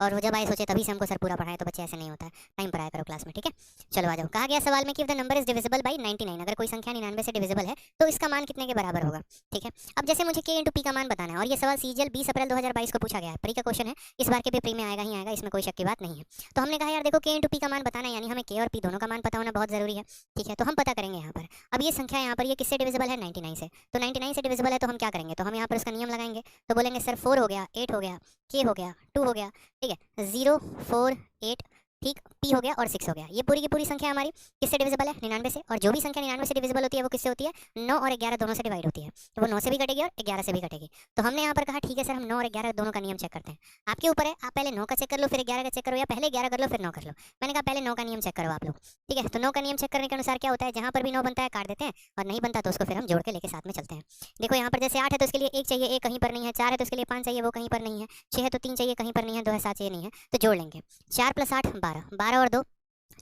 और वो जब आए सोचे तभी से हमको सर पूरा पढ़ाए, तो बच्चे ऐसे नहीं होता है, टाइम पर आया करो क्लास में, ठीक है। चलो आ जाओ, कहा गया सवाल में कि the number is divisible by 99, अगर कोई संख्या 99 से डिविजिबल है तो इसका मान कितने के बराबर होगा, ठीक है। अब जैसे मुझे के इंटू पी का मान बताना है, और ये सवाल सीजीएल 20 अप्रैल 2022 को पूछा गया है, प्री का क्वेश्चन है, इस बार के पेपर में आएगा ही आएगा, इसमें कोई शक की बात नहीं है। तो हमने कहा यार देखो के इंटू पी का मान बताना है, यानी हमें के और पी दोनों का मान पता होना बहुत जरूरी है, ठीक है। तो हम पता करेंगे यहाँ पर, अब ये संख्या यहाँ पर ये किससे डिविजिबल है, 99 से, तो 99 से डिविजिबल है तो हम क्या करेंगे, तो हम यहाँ पर उसका नियम लगाएंगे, तो बोलेंगे सर 4 हो गया, 8 हो गया, के हो गया, 2 हो गया, ठीक है, 0 4 8, ठीक, पी हो गया और 6 हो गया। ये पूरी की पूरी संख्या हमारी किससे डिविजिबल है, 99 से, और जो भी संख्या 99 से डिविजिबल होती है वो किससे होती है, 9 और 11 दोनों से डिवाइड होती है, तो वो 9 से भी कटेगी और 11 से भी कटेगी। तो हमने यहाँ पर कहा ठीक है सर हम 9 और 11 दोनों का नियम चेक करते हैं, आपके ऊपर है, आप पहले 9 का चेक कर लो फिर 11 का चेक करो, या पहले 11 कर लो फिर 9 कर लो। मैंने कहा पहले 9 का नियम चेक करो आप लोग, ठीक है। तो 9 का नियम चेक करने के अनुसार क्या होता है, जहाँ पर भी 9 बनता है काट देते हैं, और नहीं बनता तो उसको फिर हम जोड़ के लेके साथ में चलते हैं। देखो यहाँ पर जैसे 8 है तो इसके लिए 1 चाहिए, 1 कहीं पर नहीं है, 4 है तो इसके लिए 5 चाहिए, वो कहीं पर नहीं है, 6 है तो 3 चाहिए, कहीं पर नहीं है, 2 है 7 चाहिए, नहीं है, तो जोड़ लेंगे। 4 + 8 12, 12 और 2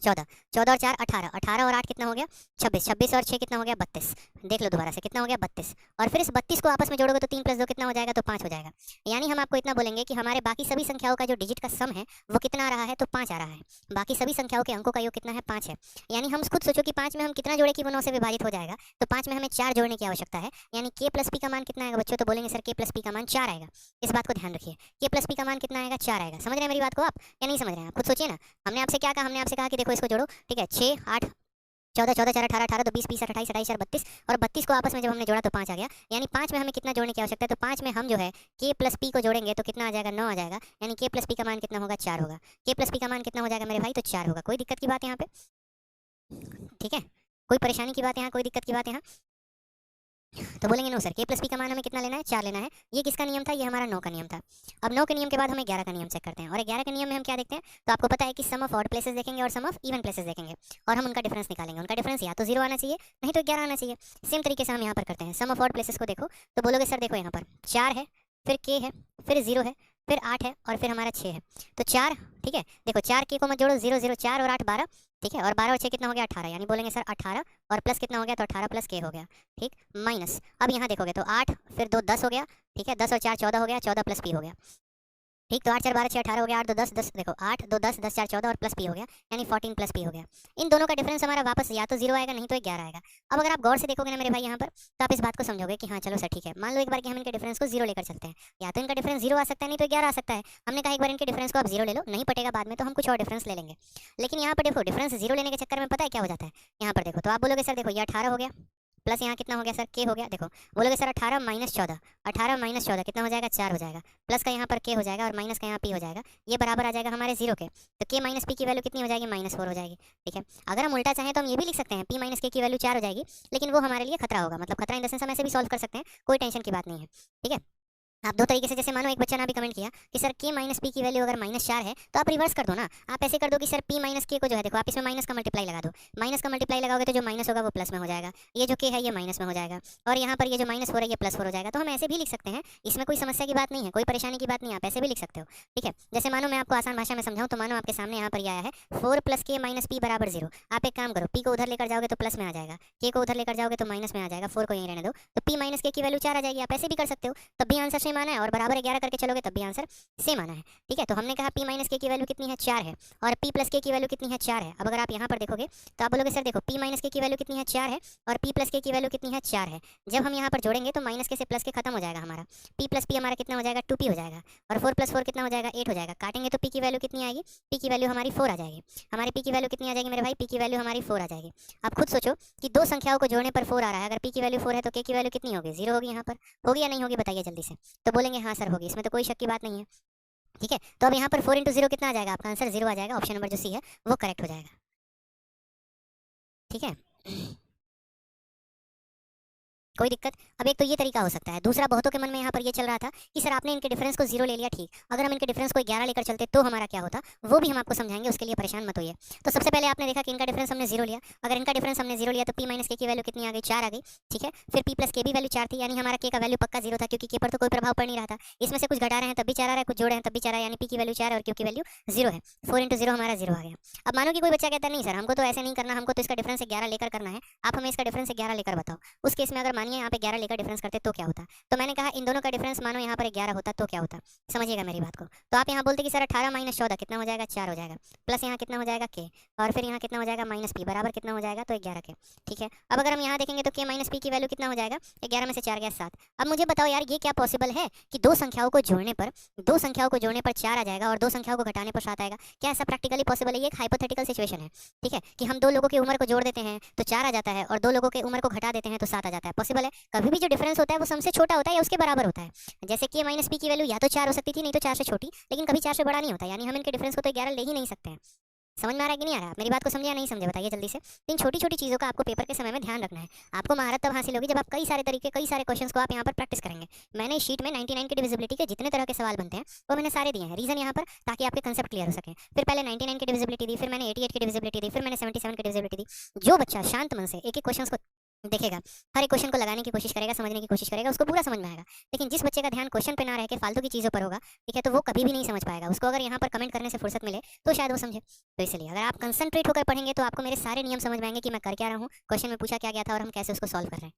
14, 14 और 4 18, 18 और 8 कितना हो गया 26, 26 और 6 कितना हो गया 32, देख लो दोबारा से कितना हो गया 32, और फिर इस 32 को आपस में जोड़ोगे तो 3 + 2 कितना हो जाएगा, तो 5 हो जाएगा। यानी हम आपको इतना बोलेंगे कि हमारे बाकी सभी संख्याओं का जो डिजिट का सम है वो कितना आ रहा है, तो 5 आ रहा है, बाकी सभी संख्याओं के अंकों का योग कितना है 5 है। यानी हम खुद सोचो कि 5 में हम कितना जोड़े कि वो 9 से विभाजित हो जाएगा, तो 5 में हमें 4 जोड़ने की आवश्यकता है, यानी के प्लस पी का मान कितना आएगा बच्चों, तो बोलेंगे सर के प्लस पी का मान 4 आएगा। इस बात को ध्यान रखिए, के प्लस पी का मान कितना आएगा 4 आएगा। समझ रहे हैं मेरी बात को आप या नहीं समझ रहे हैं, खुद सोचिए ना। हमने आपसे क्या कहा, हमने आपसे कहा कि देखो इसको जोड़ो, ठीक है, 6 8 14 14 4 18 18 तो 20 20 28 28 32, और 32 को आपस में जब हमने जोड़ा तो 5 आ गया। यानी 5 में हमें कितना जोड़ने की आवश्यकता है, तो 5 में हम जो है के प्लस पी को जोड़ेंगे तो कितना आ जाएगा 9 आ जाएगा, यानी के प्लस पी का मान कितना होगा 4 होगा। के प्लस पी का मान कितना हो जाएगा मेरे भाई, तो 4 होगा। कोई दिक्कत की बात यहाँ पे, ठीक है, कोई परेशानी की बात यहाँ, कोई दिक्कत की बात यहाँ। तो बोलेंगे नो सर के प्लस पी का मान हमें कितना लेना है 4 लेना है। ये किसका नियम था, ये हमारा 9 का नियम था। अब 9 के नियम के बाद हमें 11 का नियम चेक करते हैं, और 11 के नियम में हम क्या देखते हैं, तो आपको पता है कि सम ऑफ ऑड प्लेसेस देखेंगे और सम ऑफ इवन प्लेसेस देखेंगे, और हम उनका डिफरेंस निकालेंगे। उनका डिफरेंस या तो 0 आना चाहिए, नहीं तो 11 आना चाहिए। सेम तरीके से हम यहाँ पर करते हैं, सम ऑफ ऑड प्लेसेस को देखो तो बोलोगे सर देखो यहाँ पर 4 है, फिर के है, फिर 0 है, फिर 8 है, और फिर हमारा 6 है। तो 4, ठीक है, देखो 4 के को मत जोड़ो, 0 0 4 और 8 12, ठीक है, और 12 और 6 कितना हो गया 18, यानी बोलेंगे सर 18 और प्लस कितना हो गया, तो 18 प्लस के हो गया, ठीक, माइनस। अब यहाँ देखोगे तो 8 फिर 2 10 हो गया, ठीक है, 10 और 4 14 हो गया, 14 प्लस पी हो गया, ठीक। तो 8 4 12 6 18 हो गया, 8 2 10 10, देखो 8 2 10 10 4 14 और प्लस पी हो गया, यानी 14 प्लस पी हो गया। इन दोनों का डिफरेंस हमारा वापस या तो 0 आएगा, नहीं तो 11 आएगा। अब अगर आप गौर से देखोगे ना मेरे भाई यहाँ पर, तो आप इस बात को समझोगे कि हाँ चलो सर ठीक है, मान लो एक बार कि हम इनके डिफरेंस को 0 लेकर चलते हैं, या तो इनका डिफरेंस 0 आ सकता है, नहीं तो 11 आ सकता है। हमने कहा एक बार इनके डिफरेंस को आप 0 ले लो, नहीं पटेगा बाद में तो हम कुछ और डिफरेंस ले लेंगे। लेकिन यहाँ पर देखो डिफरेंस 0 लेने के चक्कर में पता है क्या हो जाता है, यहाँ पर देखो तो आप बोलोगे सर देखो ये 18 हो गया, प्लस यहाँ कितना हो गया सर के हो गया, देखो बोलोगे सर 18 - 14, 18 - 14 कितना हो जाएगा 4 हो जाएगा, प्लस का यहाँ पर के हो जाएगा और माइनस का यहाँ पी हो जाएगा, ये बराबर आ जाएगा हमारे 0 के। तो के माइनस पी की वैल्यू कितनी हो जाएगी -4 हो जाएगी, ठीक है। अगर हम उल्टा चाहें तो हम ये भी लिख सकते हैं पी माइनस के की वैल्यू 4 हो जाएगी, लेकिन वो हमारे लिए खतरा होगा, मतलब खतरा इन द सेंस हम ऐसे भी सॉल्व कर सकते हैं, कोई टेंशन की बात नहीं है, ठीक है। आप दो तरीके से, जैसे मानो एक बच्चा ने अभी कमेंट किया कि सर के माइनस पी की वैल्यू अगर -4 है तो आप रिवर्स कर दो ना, आप ऐसे कर दो कि सर पी माइनस के को जो है देखो आप इसमें माइनस का मल्टीप्लाई लगा दो, माइनस का मल्टीप्लाई लगाओगे तो जो माइनस होगा वो प्लस में हो जाएगा, ये जो के है ये माइनस में हो जाएगा, और यहाँ पर ये जो -4 है ये +4 हो जाएगा। तो हम ऐसे भी लिख सकते हैं, इसमें कोई समस्या की बात नहीं है, कोई परेशानी की बात नहीं है, आप ऐसे भी लिख सकते हो, ठीक है। जैसे मानो मैं आपको आसान भाषा में समझाऊं तो मानो आपके सामने यहाँ पर आया है 4 + के - पी = 0। आप एक काम करो, पी को उधर लेकर जाओगे तो प्लस में आ जाएगा, के को उधर लेकर जाओगे तो माइनस में आ जाएगा, 4 को यहीं रहने दो, तो पी माइनस के की वैल्यू 4 आ जाएगी। आप ऐसे भी कर सकते हो, तब भी आंसर सेम आना है, और बराबर 11 करके चलोगे तब भी आंसर सेम आना है, ठीक है। तो हमने कहा p माइनस के की वैल्यू कितनी है 4 है, और p प्लस के की वैल्यू कितनी है 4 है। अब अगर आप यहाँ पर देखोगे तो आप बोलोगे सर देखो p माइनस के की वैल्यू कितनी है 4 है, और p प्लस के की वैल्यू कितनी है 4 है। जब हम यहाँ पर जोड़ेंगे तो माइनस के से प्लस के खत्म हो जाएगा हमारा, p प्लस p हमारा कितना हो जाएगा 2p हो जाएगा, और 4 + 4 कितना हो जाएगा 8 हो जाएगा। काटेंगे तो p की वैल्यू कितनी आएगी, p की वैल्यू हमारी 4 आ जाएगी। हमारी p की वैल्यू कितनी आ जाएगी मेरे भाई, p की वैल्यू हमारी 4 आ जाएगी। आप खुद सोचो कि दो संख्याओं को जोड़ने पर 4 आ रहा है, अगर p की वैल्यू 4 है तो k की वैल्यू कितनी होगी 0 होगी। यहाँ पर होगी या नहीं होगी बताइए जल्दी से, तो बोलेंगे हाँ सर होगी, इसमें तो कोई शक की बात नहीं है, ठीक है। तो अब यहाँ पर 4 × 0 कितना आ जाएगा, आपका आंसर 0 आ जाएगा, ऑप्शन नंबर जो सी है वो करेक्ट हो जाएगा, ठीक है। कोई दिक्कत। अब एक तो ये तरीका हो सकता है, दूसरा बहुतों के मन में यहाँ पर ये चल रहा था कि सर आपने इनके डिफरेंस को 0 ले लिया, ठीक, अगर हम इनके डिफरेंस को 11 लेकर चलते तो हमारा क्या होता, वो भी हम आपको समझाएंगे, उसके लिए परेशान मत होइए। तो सबसे पहले आपने देखा कि इनका डिफरेंस हमने 0 लिया, अगर इनका डिफरेंस हमने 0 लिया तो p माइनस के की वैल्यू कितनी आ गई 4 आ गई, ठीक है। फिर p प्लस के भी वैल्यू 4 थी, यानी हमारा k का वैल्यू पक्का 0 था, क्योंकि k पर तो कोई प्रभाव पड़ नहीं रहा था। इसमें से कुछ घटा रहे हैं तब भी 4 आ रहा है, कुछ जोड़ रहे हैं तब भी 4 आ रहा है, यानी p की वैल्यू 4 है और q की वैल्यू 0 है। 4 × 0 हमारा 0 आ गया। अब मानो कि कोई बच्चा कहता है नहीं सर हमको तो ऐसे नहीं करना, हमको तो इसका डिफरेंस 11 लेकर करना है, आप हमें इसका डिफरेंस 11 लेकर बताओ। उस केस में अगर मान मानिए यहाँ पे 11 लेकर डिफरेंस करते तो क्या होता। तो मैंने कहा इन दोनों का डिफरेंस मानो यहाँ पर 11 होता तो क्या होता, समझिएगा मेरी बात को। तो आप यहाँ बोलते कि सर 18 माइनस 14 कितना हो जाएगा, 4 हो जाएगा, प्लस यहाँ कितना हो जाएगा के, और फिर यहाँ कितना हो जाएगा माइनस पी, बराबर कितना हो जाएगा, तो 11 के। ठीक है, अब अगर हम यहाँ देखेंगे तो के माइनस पी की वैल्यू कितना हो जाएगा, 11 में से 4 गया 7। अब मुझे बताओ यार ये क्या पॉसिबल है कि दो संख्याओं को जोड़ने पर 4 आ जाएगा और दो संख्याओं को घटाने पर 7 आएगा? क्या ऐसा प्रैक्टिकली पॉसिबल है? ये एक हाइपोथेटिकल सिचुएशन है, ठीक है, कि हम दो लोगों की उम्र को जोड़ देते हैं तो 4 आ जाता है और दो लोगों की उम्र को घटा देते हैं तो 7 आ जाता है। पॉसिबल है? कभी भी जो डिफरेंस होता है वो सम से छोटा होता है या उसके बराबर होता है। जैसे कि माइनस पी की वैल्यू या तो 4 हो सकती थी, नहीं तो 4 से छोटी, लेकिन कभी 4 से बड़ा नहीं होता, यानी हम इनके डिफरेंस को तो 11 ले ही नहीं सकते हैं। समझ में आ रहा है कि नहीं आ रहा? मेरी बात को समझे या नहीं समझे, बताइए जल्दी से। इन छोटी छोटी चीज़ों का आपको पेपर के समय में ध्यान रखना है। आपको महारत तब हासिल होगी जब आप कई सारे तरीके, कई सारे क्वेश्चंस को आप यहाँ पर प्रैक्टिस करेंगे। मैंने इस शीट में 99 की डिविजिबिलिटी के जितने तरह के सवाल बनते हैं वो मैंने सारे दिए हैं, रीजन यहाँ पर ताकि आपके कंसेप्ट क्लियर हो सके। फिर पहले 99 की डिविजिबिलिटी दी, फिर मैंने 88 की डिविजिबिलिटी दी, फिर मैंने 77 की डिविजिबिलिटी दी। जो बच्चा शांत मन से एक एक क्वेश्चन को देखेगा, हर एक क्वेश्चन को लगाने की कोशिश करेगा, समझने की कोशिश करेगा, उसको पूरा समझ में आएगा। लेकिन जिस बच्चे का ध्यान क्वेश्चन पे ना रह के फालतू की चीज़ों पर होगा, ठीक है, तो वो कभी भी नहीं समझ पाएगा। उसको अगर यहाँ पर कमेंट करने से फुर्सत मिले तो शायद वो समझे। तो इसलिए अगर आप कंसंट्रेट होकर पढ़ेंगे तो आपको मेरे सारे नियम समझ में आएंगे कि मैं कर क्या रहा हूँ, क्वेश्चन में पूछा क्या गया था और हम कैसे उसको सॉल्व कर रहे हैं।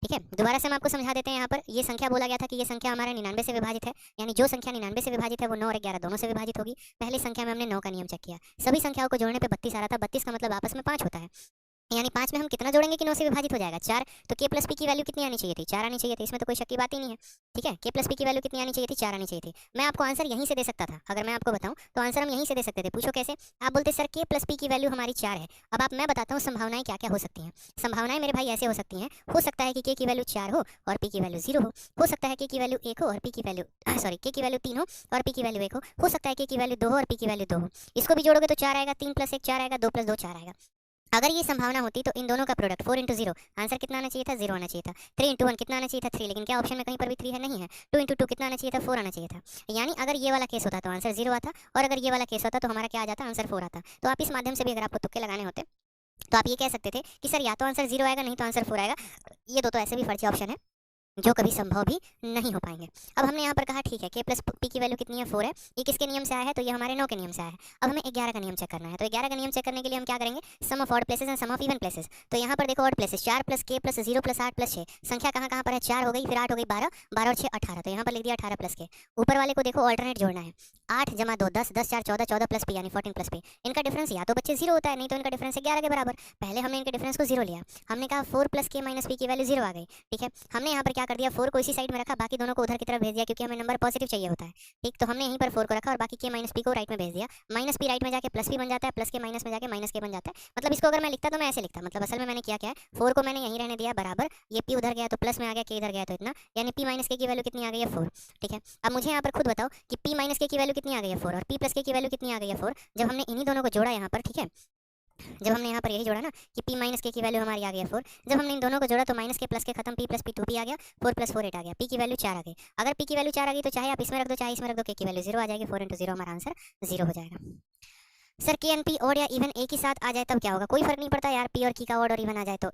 ठीक है, दोबारा से हम आपको समझा देते हैं। यहाँ पर ये संख्या बोला गया था कि ये संख्या हमारा 99 से विभाजित है, यानी जो संख्या 99 से विभाजित है वो 9 और 11 दोनों से विभाजित होगी। पहली संख्या में हमने 9 का नियम चेक किया, सभी संख्याओं को जोड़ने पे 32 आ रहा था। 32 का मतलब आपस में 5 होता है, यानी 5 में हम कितना जोड़ेंगे कि 9 से विभाजित हो जाएगा, 4। तो के प्लस पी की वैल्यू कितनी आनी चाहिए थी, 4 आनी चाहिए थी, इसमें तो कोई शक की बात ही नहीं है। ठीक है, के प्लस पी की वैल्यू कितनी आनी चाहिए थी, 4 आनी चाहिए थी। मैं आपको आंसर यहीं से दे सकता था, अगर मैं आपको बताऊं तो आंसर हम यहीं से दे सकते थे। पूछो कैसे? आप बोलते सर के प्लस पी की वैल्यू हमारी 4 है। अब आप मैं बताता हूँ संभावनाएं क्या क्या हो सकती हैं। संभावनाएं मेरे भाई ऐसे हो सकती हैं, हो सकता है कि के की वैल्यू 4 हो और पी की वैल्यू 0 हो सकता है के की वैल्यू 1 हो और पी की वैल्यू के की वैल्यू 3 हो और पी की वैल्यू 1 हो सकता है के की वैल्यू 2 हो और पी की वैल्यू 2 हो। इसको भी जोड़ोगे तो 4 आएगा, 3 प्लस 1 4 आएगा, 2 प्लस 2 4 आएगा। अगर ये संभावना होती तो इन दोनों का प्रोडक्ट 4 इंटू 0, आंसर कितना आना चाहिए था, 0 आना चाहिए था। 3 इंटू 1 कितना आना चाहिए था, 3, लेकिन क्या ऑप्शन में कहीं पर भी 3 है, नहीं है। 2 इंटू 2 कितना आना चाहिए था, 4 आना चाहिए था। यानी अगर ये वाला केस होता तो आंसर 0 आता, और अगर ये वाला केस होता तो हमारा क्या आ जाता, आंसर 4 आता। तो आप इस माध्यम से भी अगर आपको तुक्के लगाने होते तो आप ये कह सकते थे कि सर या तो आंसर 0 आएगा, नहीं तो आंसर 4 आएगा। ये दो तो ऐसे भी फर्जी ऑप्शन है जो कभी संभव भी नहीं हो पाएंगे। अब हमने यहाँ पर कहा ठीक है के प्लस पी की वैल्यू कितनी है, 4 है। ये किसके नियम से आया है, तो ये हमारे 9 के नियम से आया है। अब हमें 11 का नियम चेक करना है, तो 11 का नियम चेक करने के लिए हम क्या करेंगे, sum of odd places and sum of even places. तो यहाँ पर देखो odd places 4 plus k plus 0 plus 8 plus 6, संख्या कहाँ कहाँ पर है, 4 हो गई, फिर 8 हो गई, 12, 12 और 6 18, तो यहाँ पर लिख दिया 18 प्लस के। ऊपर वाले को देखो ऑल्टरनेट जोड़ना है, 8 जमा 2 10, 10 4 14, 14 प्लस पी यानी 14 प्लस पी। इनका डिफरेंस या तो बच्चे 0 होता है, नहीं तो इनका डिफरेंस है 11 के बराबर। पहले हमने इनके डिफरेंस को 0 लिया, हमने कहा 4 प्लस के माइनस पी की वैल्यू 0 आ गई। ठीक है, हमने यहाँ पर क्या कर दिया, 4 को इसी साइड में रखा, बाकी दोनों को उधर की तरफ भेज दिया, क्योंकि हमें नंबर पॉजिटिव चाहिए होता है। ठीक, तो हमने यहीं पर 4 को रखा और बाकी के माइनस पी को राइट में भेज दिया। माइनस पी राइट में जाके प्लस पी बन जाता है, प्लस के माइनस में जाके माइनस के बन जाता है। मतलब इसको अगर मैं लिखता तो मैं ऐसे लिखता, मतलब असल में मैंने किया क्या है, 4 को मैंने यहीं रहने दिया बराबर, ये पी उधर गया तो प्लस में आ गया, के इधर गया तो इतना, यानी पी माइनस के की वैल्यू कितनी आ गई है, 4। ठीक है, अब मुझे यहाँ पर खुद बताओ कि पी माइनस के की वैल्यू कितनी आ गई है, 4, और पी प्लस के की वैल्यू कितनी आ गई है, 4। जब हमने इन्हीं दोनों को जोड़ा यहाँ पर, ठीक है, जब हमने यहाँ पर यही जोड़ा ना कि p माइनस के की वैल्यू हमारी आ गई है 4, जब हमने इन दोनों को जोड़ा तो माइनस के प्लस के खत्म, p प्लस पी 2p आ गया, 4 प्लस 4 8 आ गया, p की वैल्यू 4 आ गई। अगर p की वैल्यू 4 आ गई तो चाहे आप इसमें रख दो चाहे इसमें रख दो, k की वैल्यू 0 आ जाएगी, 4 इंटू 0 हमारा आंसर 0 हो जाएगा। सर के एंड पी ऑड या इवन एक ही साथ आ जाए तब क्या होगा, कोई फर्क नहीं पड़ता यार, p और की का ऑड और इवन आ जाए तो